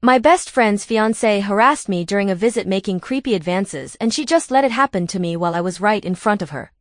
My best friend's fiance harassed me during a visit, making creepy advances, and she just let it happen to me while I was right in front of her.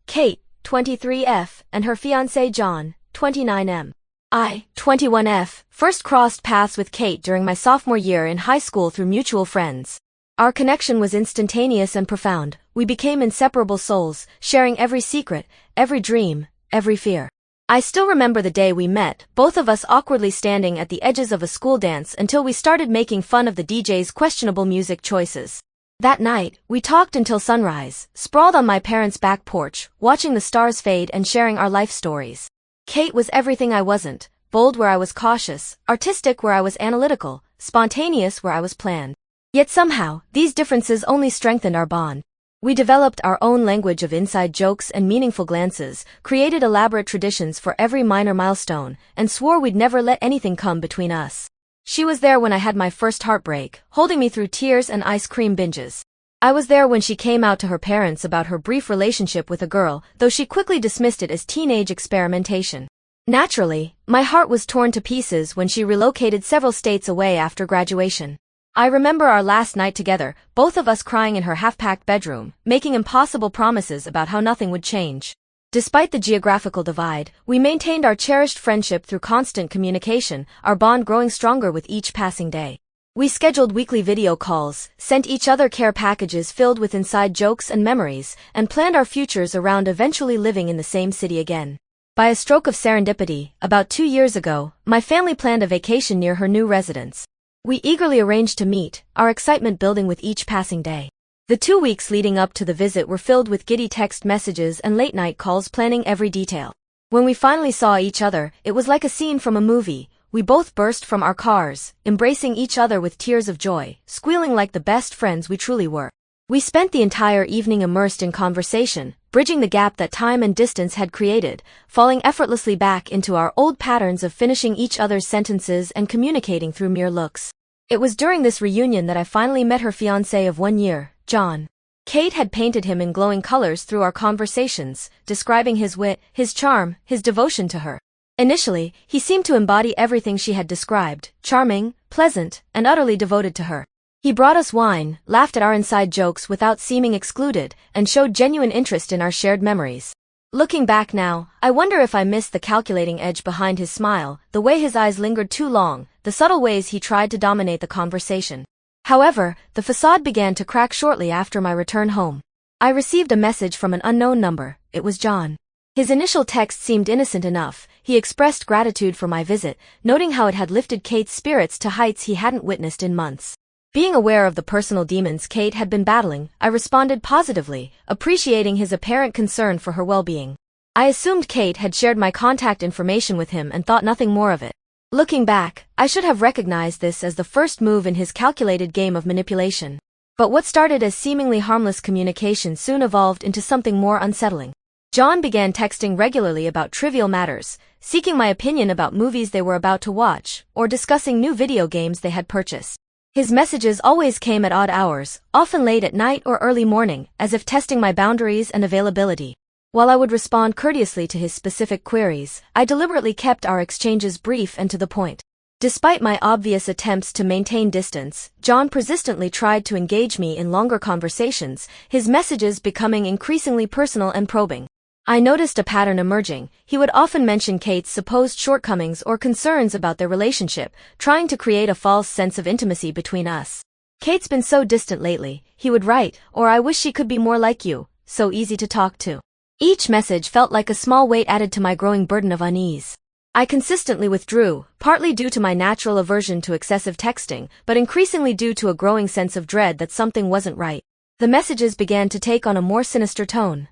Kate, 23F, and her fiance John, 29M. I, 21F, first crossed paths with Kate during my sophomore year in high school through mutual friends. Our connection was instantaneous and profound. We became inseparable souls, sharing every secret, every dream, every fear. I still remember the day we met, both of us awkwardly standing at the edges of a school dance until we started making fun of the DJ's questionable music choices. That night, we talked until sunrise, sprawled on my parents' back porch, watching the stars fade and sharing our life stories. Kate was everything I wasn't, bold where I was cautious, artistic where I was analytical, spontaneous where I was planned. Yet somehow, these differences only strengthened our bond. We developed our own language of inside jokes and meaningful glances, created elaborate traditions for every minor milestone, and swore we'd never let anything come between us. She was there when I had my first heartbreak, holding me through tears and ice cream binges. I was there when she came out to her parents about her brief relationship with a girl, though she quickly dismissed it as teenage experimentation. Naturally, my heart was torn to pieces when she relocated several states away after graduation. I remember our last night together, both of us crying in her half-packed bedroom, making impossible promises about how nothing would change. Despite the geographical divide, we maintained our cherished friendship through constant communication, our bond growing stronger with each passing day. We scheduled weekly video calls, sent each other care packages filled with inside jokes and memories, and planned our futures around eventually living in the same city again. By a stroke of serendipity, about 2 years ago, my family planned a vacation near her new residence. We eagerly arranged to meet, our excitement building with each passing day. The 2 weeks leading up to the visit were filled with giddy text messages and late-night calls planning every detail. When we finally saw each other, it was like a scene from a movie. We both burst from our cars, embracing each other with tears of joy, squealing like the best friends we truly were. We spent the entire evening immersed in conversation, bridging the gap that time and distance had created, falling effortlessly back into our old patterns of finishing each other's sentences and communicating through mere looks. It was during this reunion that I finally met her fiancé of 1 year, John. Kate had painted him in glowing colors through our conversations, describing his wit, his charm, his devotion to her. Initially, he seemed to embody everything she had described, charming, pleasant, and utterly devoted to her. He brought us wine, laughed at our inside jokes without seeming excluded, and showed genuine interest in our shared memories. Looking back now, I wonder if I missed the calculating edge behind his smile, the way his eyes lingered too long, the subtle ways he tried to dominate the conversation. However, the facade began to crack shortly after my return home. I received a message from an unknown number. It was John. His initial text seemed innocent enough. He expressed gratitude for my visit, noting how it had lifted Kate's spirits to heights he hadn't witnessed in months. Being aware of the personal demons Kate had been battling, I responded positively, appreciating his apparent concern for her well-being. I assumed Kate had shared my contact information with him and thought nothing more of it. Looking back, I should have recognized this as the first move in his calculated game of manipulation. But what started as seemingly harmless communication soon evolved into something more unsettling. John began texting regularly about trivial matters, seeking my opinion about movies they were about to watch, or discussing new video games they had purchased. His messages always came at odd hours, often late at night or early morning, as if testing my boundaries and availability. While I would respond courteously to his specific queries, I deliberately kept our exchanges brief and to the point. Despite my obvious attempts to maintain distance, John persistently tried to engage me in longer conversations, his messages becoming increasingly personal and probing. I noticed a pattern emerging. He would often mention Kate's supposed shortcomings or concerns about their relationship, trying to create a false sense of intimacy between us. "Kate's been so distant lately," he would write, or "I wish she could be more like you, so easy to talk to." Each message felt like a small weight added to my growing burden of unease. I consistently withdrew, partly due to my natural aversion to excessive texting, but increasingly due to a growing sense of dread that something wasn't right. The messages began to take on a more sinister tone.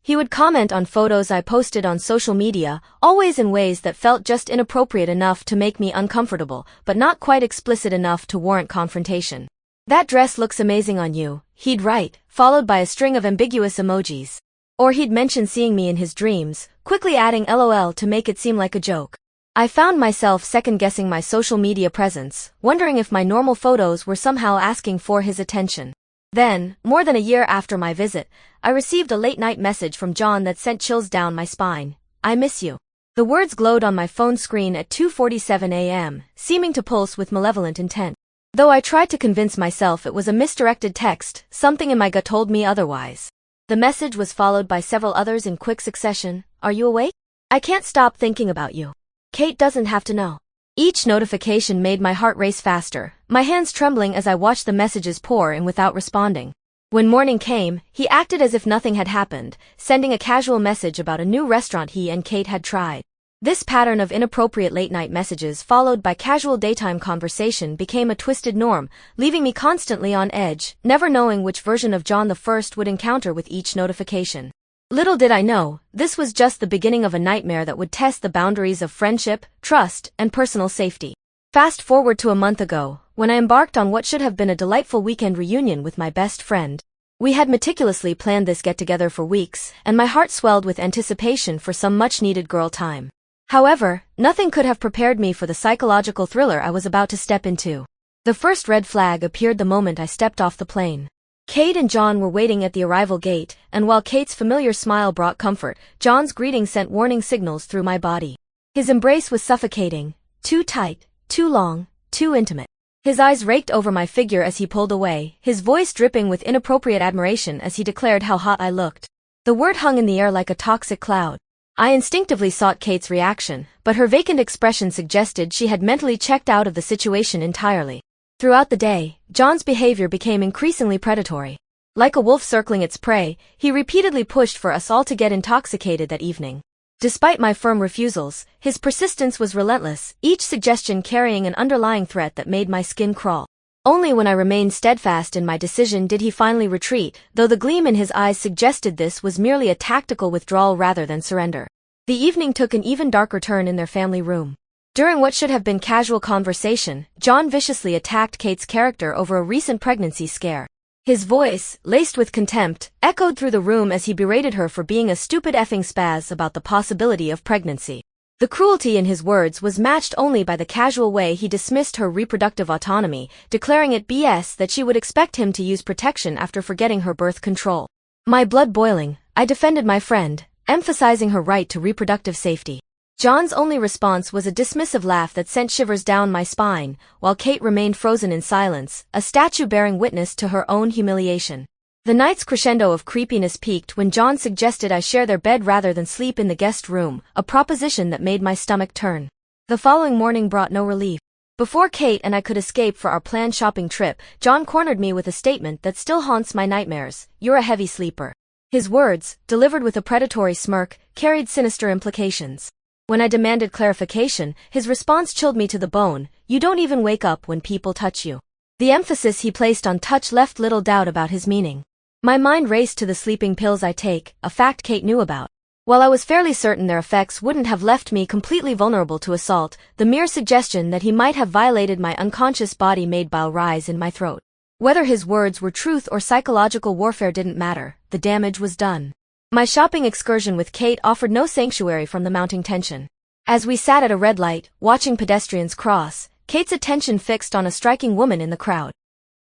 He would comment on photos I posted on social media, always in ways that felt just inappropriate enough to make me uncomfortable, but not quite explicit enough to warrant confrontation. "That dress looks amazing on you," he'd write, followed by a string of ambiguous emojis. Or he'd mention seeing me in his dreams, quickly adding LOL to make it seem like a joke. I found myself second-guessing my social media presence, wondering if my normal photos were somehow asking for his attention. Then, more than a year after my visit, I received a late-night message from John that sent chills down my spine. "I miss you." The words glowed on my phone screen at 2:47 a.m., seeming to pulse with malevolent intent. Though I tried to convince myself it was a misdirected text, something in my gut told me otherwise. The message was followed by several others in quick succession. Are you awake? I can't stop thinking about you. Kate doesn't have to know. Each notification made my heart race faster, my hands trembling as I watched the messages pour in without responding. When morning came, he acted as if nothing had happened, sending a casual message about a new restaurant he and Kate had tried. This pattern of inappropriate late-night messages followed by casual daytime conversation became a twisted norm, leaving me constantly on edge, never knowing which version of John I would encounter with each notification. Little did I know, this was just the beginning of a nightmare that would test the boundaries of friendship, trust, and personal safety. Fast forward to a month ago, when I embarked on what should have been a delightful weekend reunion with my best friend. We had meticulously planned this get-together for weeks, and my heart swelled with anticipation for some much-needed girl time. However, nothing could have prepared me for the psychological thriller I was about to step into. The first red flag appeared the moment I stepped off the plane. Kate and John were waiting at the arrival gate, and while Kate's familiar smile brought comfort, John's greeting sent warning signals through my body. His embrace was suffocating, too tight, too long, too intimate. His eyes raked over my figure as he pulled away, his voice dripping with inappropriate admiration as he declared how hot I looked. The word hung in the air like a toxic cloud. I instinctively sought Kate's reaction, but her vacant expression suggested she had mentally checked out of the situation entirely. Throughout the day, John's behavior became increasingly predatory. Like a wolf circling its prey, he repeatedly pushed for us all to get intoxicated that evening. Despite my firm refusals, his persistence was relentless, each suggestion carrying an underlying threat that made my skin crawl. Only when I remained steadfast in my decision did he finally retreat, though the gleam in his eyes suggested this was merely a tactical withdrawal rather than surrender. The evening took an even darker turn in their family room. During what should have been casual conversation, John viciously attacked Kate's character over a recent pregnancy scare. His voice, laced with contempt, echoed through the room as he berated her for being a stupid effing spaz about the possibility of pregnancy. The cruelty in his words was matched only by the casual way he dismissed her reproductive autonomy, declaring it BS that she would expect him to use protection after forgetting her birth control. My blood boiling, I defended my friend, emphasizing her right to reproductive safety. John's only response was a dismissive laugh that sent shivers down my spine, while Kate remained frozen in silence, a statue bearing witness to her own humiliation. The night's crescendo of creepiness peaked when John suggested I share their bed rather than sleep in the guest room, a proposition that made my stomach turn. The following morning brought no relief. Before Kate and I could escape for our planned shopping trip, John cornered me with a statement that still haunts my nightmares: "You're a heavy sleeper." His words, delivered with a predatory smirk, carried sinister implications. When I demanded clarification, his response chilled me to the bone: "You don't even wake up when people touch you." The emphasis he placed on touch left little doubt about his meaning. My mind raced to the sleeping pills I take, a fact Kate knew about. While I was fairly certain their effects wouldn't have left me completely vulnerable to assault, the mere suggestion that he might have violated my unconscious body made bile rise in my throat. Whether his words were truth or psychological warfare didn't matter, the damage was done. My shopping excursion with Kate offered no sanctuary from the mounting tension. As we sat at a red light, watching pedestrians cross, Kate's attention fixed on a striking woman in the crowd.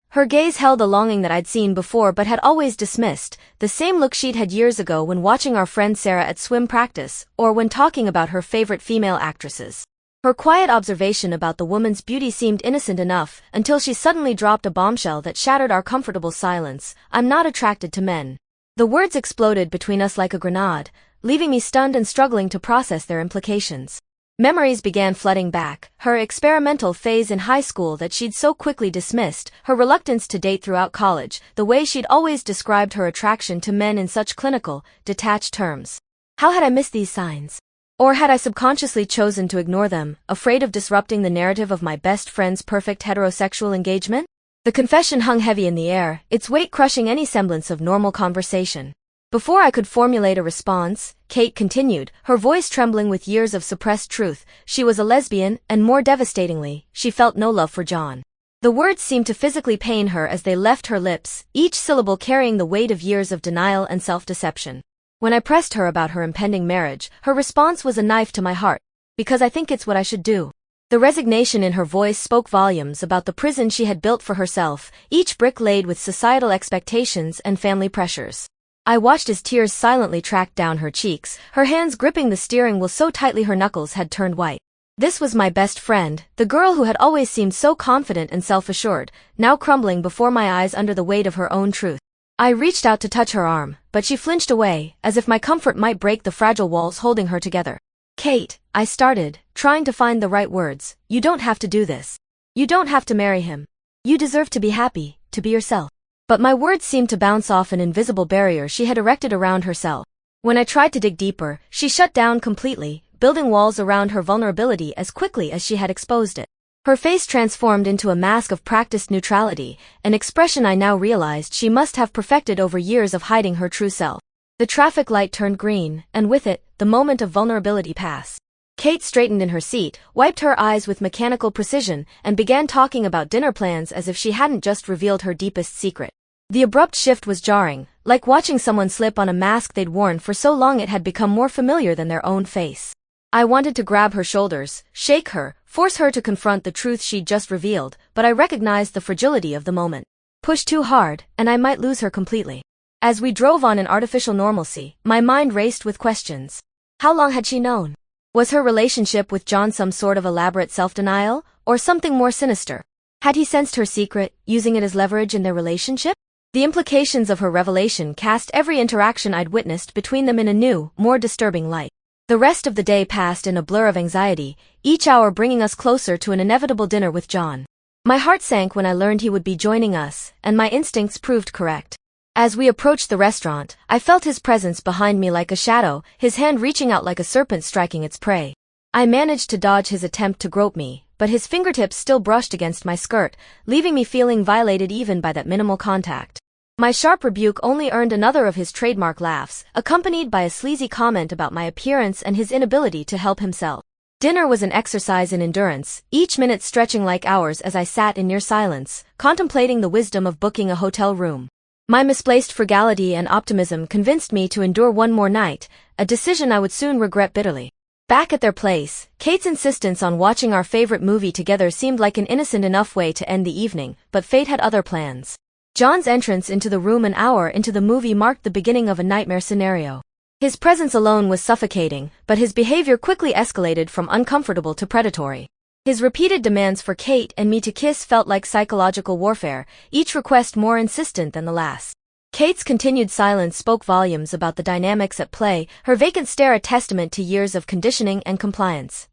Her gaze held a longing that I'd seen before but had always dismissed, the same look she'd had years ago when watching our friend Sarah at swim practice, or when talking about her favorite female actresses. Her quiet observation about the woman's beauty seemed innocent enough, until she suddenly dropped a bombshell that shattered our comfortable silence: "I'm not attracted to men." The words exploded between us like a grenade, leaving me stunned and struggling to process their implications. Memories began flooding back: her experimental phase in high school that she'd so quickly dismissed, her reluctance to date throughout college, the way she'd always described her attraction to men in such clinical, detached terms. How had I missed these signs? Or had I subconsciously chosen to ignore them, afraid of disrupting the narrative of my best friend's perfect heterosexual engagement? The confession hung heavy in the air, its weight crushing any semblance of normal conversation. Before I could formulate a response, Kate continued, her voice trembling with years of suppressed truth: she was a lesbian, and more devastatingly, she felt no love for John. The words seemed to physically pain her as they left her lips, each syllable carrying the weight of years of denial and self-deception. When I pressed her about her impending marriage, her response was a knife to my heart: "Because I think it's what I should do." The resignation in her voice spoke volumes about the prison she had built for herself, each brick laid with societal expectations and family pressures. I watched as tears silently tracked down her cheeks, her hands gripping the steering wheel so tightly her knuckles had turned white. This was my best friend, the girl who had always seemed so confident and self-assured, now crumbling before my eyes under the weight of her own truth. I reached out to touch her arm, but she flinched away, as if my comfort might break the fragile walls holding her together. "Kate," I started, trying to find the right words, "you don't have to do this. You don't have to marry him. You deserve to be happy, to be yourself." But my words seemed to bounce off an invisible barrier she had erected around herself. When I tried to dig deeper, she shut down completely, building walls around her vulnerability as quickly as she had exposed it. Her face transformed into a mask of practiced neutrality, an expression I now realized she must have perfected over years of hiding her true self. The traffic light turned green, and with it, the moment of vulnerability passed. Kate straightened in her seat, wiped her eyes with mechanical precision, and began talking about dinner plans as if she hadn't just revealed her deepest secret. The abrupt shift was jarring, like watching someone slip on a mask they'd worn for so long it had become more familiar than their own face. I wanted to grab her shoulders, shake her, force her to confront the truth she'd just revealed, but I recognized the fragility of the moment. Push too hard, and I might lose her completely. As we drove on in artificial normalcy, my mind raced with questions. How long had she known? Was her relationship with John some sort of elaborate self-denial, or something more sinister? Had he sensed her secret, using it as leverage in their relationship? The implications of her revelation cast every interaction I'd witnessed between them in a new, more disturbing light. The rest of the day passed in a blur of anxiety, each hour bringing us closer to an inevitable dinner with John. My heart sank when I learned he would be joining us, and my instincts proved correct. As we approached the restaurant, I felt his presence behind me like a shadow, his hand reaching out like a serpent striking its prey. I managed to dodge his attempt to grope me, but his fingertips still brushed against my skirt, leaving me feeling violated even by that minimal contact. My sharp rebuke only earned another of his trademark laughs, accompanied by a sleazy comment about my appearance and his inability to help himself. Dinner was an exercise in endurance, each minute stretching like hours as I sat in near silence, contemplating the wisdom of booking a hotel room. My misplaced frugality and optimism convinced me to endure one more night, a decision I would soon regret bitterly. Back at their place, Kate's insistence on watching our favorite movie together seemed like an innocent enough way to end the evening, but fate had other plans. John's entrance into the room an hour into the movie marked the beginning of a nightmare scenario. His presence alone was suffocating, but his behavior quickly escalated from uncomfortable to predatory. His repeated demands for Kate and me to kiss felt like psychological warfare, each request more insistent than the last. Kate's continued silence spoke volumes about the dynamics at play, her vacant stare a testament to years of conditioning and compliance.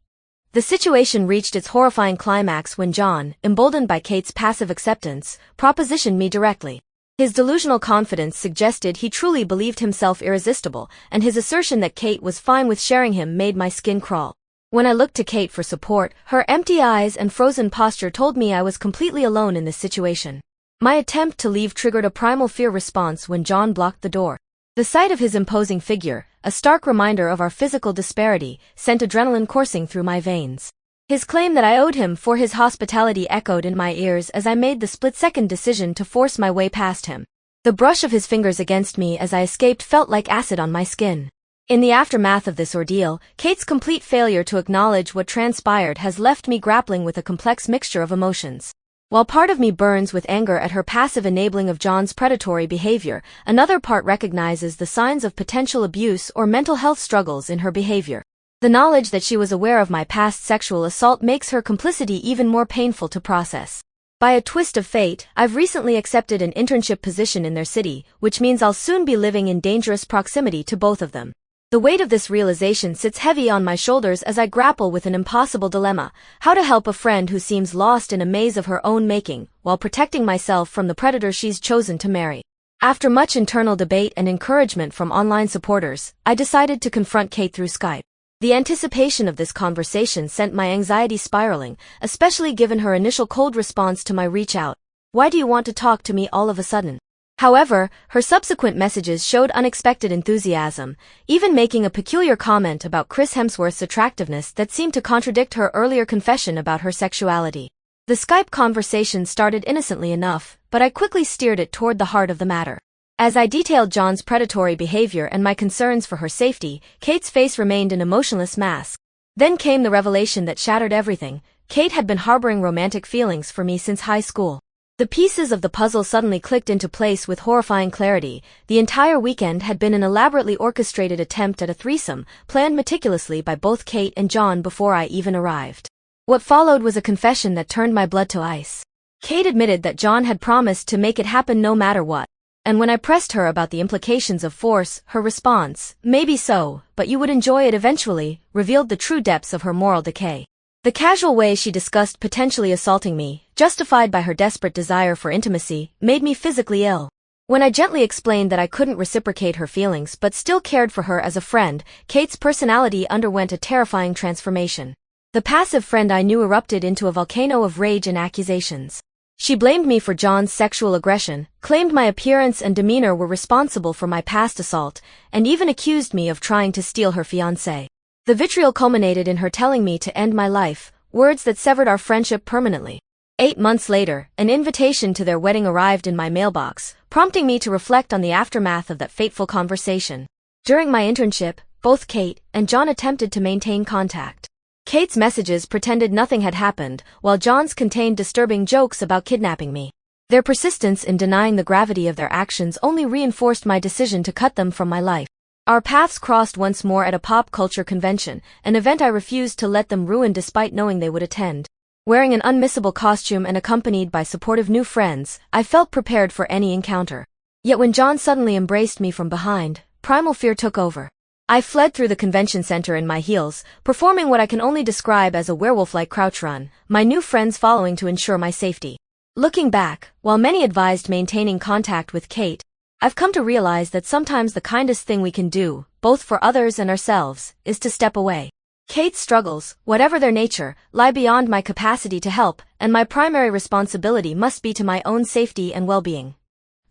The situation reached its horrifying climax when John, emboldened by Kate's passive acceptance, propositioned me directly. His delusional confidence suggested he truly believed himself irresistible, and his assertion that Kate was fine with sharing him made my skin crawl. When I looked to Kate for support, her empty eyes and frozen posture told me I was completely alone in this situation. My attempt to leave triggered a primal fear response when John blocked the door. The sight of his imposing figure, a stark reminder of our physical disparity, sent adrenaline coursing through my veins. His claim that I owed him for his hospitality echoed in my ears as I made the split-second decision to force my way past him. The brush of his fingers against me as I escaped felt like acid on my skin. In the aftermath of this ordeal, Kate's complete failure to acknowledge what transpired has left me grappling with a complex mixture of emotions. While part of me burns with anger at her passive enabling of John's predatory behavior, another part recognizes the signs of potential abuse or mental health struggles in her behavior. The knowledge that she was aware of my past sexual assault makes her complicity even more painful to process. By a twist of fate, I've recently accepted an internship position in their city, which means I'll soon be living in dangerous proximity to both of them. The weight of this realization sits heavy on my shoulders as I grapple with an impossible dilemma: how to help a friend who seems lost in a maze of her own making, while protecting myself from the predator she's chosen to marry. After much internal debate and encouragement from online supporters, I decided to confront Kate through Skype. The anticipation of this conversation sent my anxiety spiraling, especially given her initial cold response to my reach out. "Why do you want to talk to me all of a sudden?" However, her subsequent messages showed unexpected enthusiasm, even making a peculiar comment about Chris Hemsworth's attractiveness that seemed to contradict her earlier confession about her sexuality. The Skype conversation started innocently enough, but I quickly steered it toward the heart of the matter. As I detailed John's predatory behavior and my concerns for her safety, Kate's face remained an emotionless mask. Then came the revelation that shattered everything: Kate had been harboring romantic feelings for me since high school. The pieces of the puzzle suddenly clicked into place with horrifying clarity. The entire weekend had been an elaborately orchestrated attempt at a threesome, planned meticulously by both Kate and John before I even arrived. What followed was a confession that turned my blood to ice. Kate admitted that John had promised to make it happen no matter what. And when I pressed her about the implications of force, her response, "Maybe so, but you would enjoy it eventually," revealed the true depths of her moral decay. The casual way she discussed potentially assaulting me, justified by her desperate desire for intimacy, made me physically ill. When I gently explained that I couldn't reciprocate her feelings but still cared for her as a friend, Kate's personality underwent a terrifying transformation. The passive friend I knew erupted into a volcano of rage and accusations. She blamed me for John's sexual aggression, claimed my appearance and demeanor were responsible for my past assault, and even accused me of trying to steal her fiance. The vitriol culminated in her telling me to end my life, words that severed our friendship permanently. 8 months later, an invitation to their wedding arrived in my mailbox, prompting me to reflect on the aftermath of that fateful conversation. During my internship, both Kate and John attempted to maintain contact. Kate's messages pretended nothing had happened, while John's contained disturbing jokes about kidnapping me. Their persistence in denying the gravity of their actions only reinforced my decision to cut them from my life. Our paths crossed once more at a pop culture convention, an event I refused to let them ruin despite knowing they would attend. Wearing an unmissable costume and accompanied by supportive new friends, I felt prepared for any encounter. Yet when John suddenly embraced me from behind, primal fear took over. I fled through the convention center in my heels, performing what I can only describe as a werewolf-like crouch run, my new friends following to ensure my safety. Looking back, while many advised maintaining contact with Kate, I've come to realize that sometimes the kindest thing we can do, both for others and ourselves, is to step away. Kate's struggles, whatever their nature, lie beyond my capacity to help, and my primary responsibility must be to my own safety and well-being.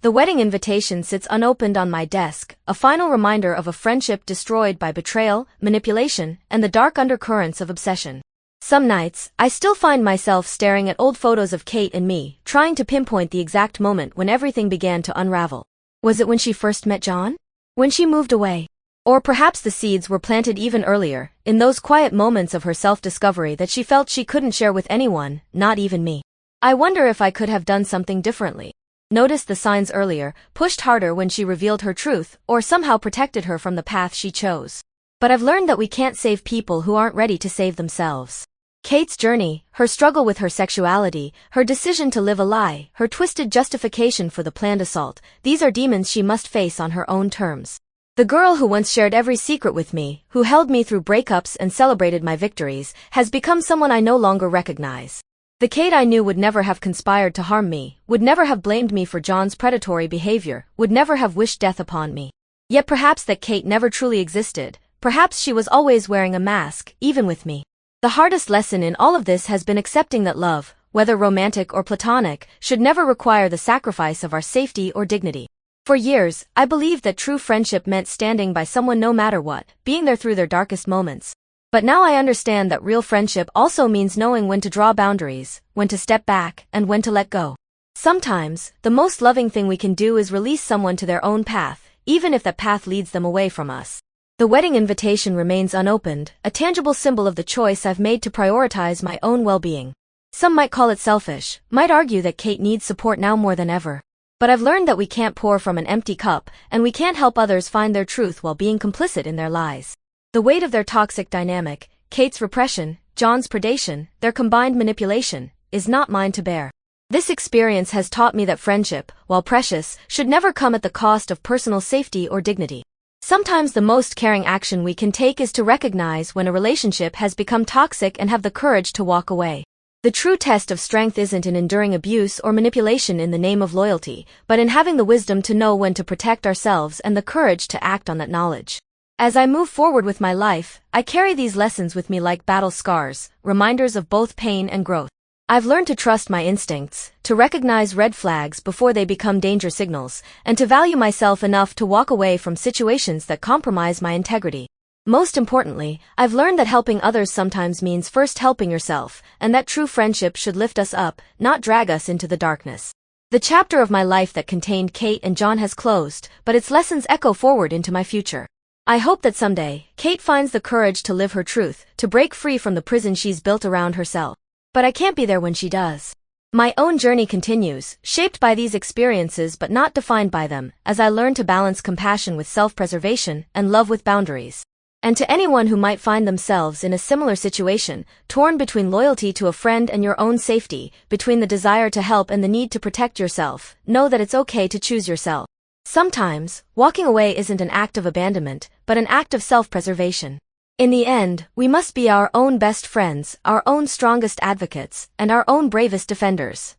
The wedding invitation sits unopened on my desk, a final reminder of a friendship destroyed by betrayal, manipulation, and the dark undercurrents of obsession. Some nights, I still find myself staring at old photos of Kate and me, trying to pinpoint the exact moment when everything began to unravel. Was it when she first met John? When she moved away? Or perhaps the seeds were planted even earlier, in those quiet moments of her self-discovery that she felt she couldn't share with anyone, not even me. I wonder if I could have done something differently. Noticed the signs earlier, pushed harder when she revealed her truth, or somehow protected her from the path she chose. But I've learned that we can't save people who aren't ready to save themselves. Kate's journey, her struggle with her sexuality, her decision to live a lie, her twisted justification for the planned assault, these are demons she must face on her own terms. The girl who once shared every secret with me, who held me through breakups and celebrated my victories, has become someone I no longer recognize. The Kate I knew would never have conspired to harm me, would never have blamed me for John's predatory behavior, would never have wished death upon me. Yet perhaps that Kate never truly existed, perhaps she was always wearing a mask, even with me. The hardest lesson in all of this has been accepting that love, whether romantic or platonic, should never require the sacrifice of our safety or dignity. For years, I believed that true friendship meant standing by someone no matter what, being there through their darkest moments. But now I understand that real friendship also means knowing when to draw boundaries, when to step back, and when to let go. Sometimes, the most loving thing we can do is release someone to their own path, even if that path leads them away from us. The wedding invitation remains unopened, a tangible symbol of the choice I've made to prioritize my own well-being. Some might call it selfish, might argue that Kate needs support now more than ever. But I've learned that we can't pour from an empty cup, and we can't help others find their truth while being complicit in their lies. The weight of their toxic dynamic, Kate's repression, John's predation, their combined manipulation, is not mine to bear. This experience has taught me that friendship, while precious, should never come at the cost of personal safety or dignity. Sometimes the most caring action we can take is to recognize when a relationship has become toxic and have the courage to walk away. The true test of strength isn't in enduring abuse or manipulation in the name of loyalty, but in having the wisdom to know when to protect ourselves and the courage to act on that knowledge. As I move forward with my life, I carry these lessons with me like battle scars, reminders of both pain and growth. I've learned to trust my instincts, to recognize red flags before they become danger signals, and to value myself enough to walk away from situations that compromise my integrity. Most importantly, I've learned that helping others sometimes means first helping yourself, and that true friendship should lift us up, not drag us into the darkness. The chapter of my life that contained Kate and John has closed, but its lessons echo forward into my future. I hope that someday, Kate finds the courage to live her truth, to break free from the prison she's built around herself. But I can't be there when she does. My own journey continues, shaped by these experiences but not defined by them, as I learn to balance compassion with self-preservation and love with boundaries. And to anyone who might find themselves in a similar situation, torn between loyalty to a friend and your own safety, between the desire to help and the need to protect yourself, know that it's okay to choose yourself. Sometimes, walking away isn't an act of abandonment, but an act of self-preservation. In the end, we must be our own best friends, our own strongest advocates, and our own bravest defenders.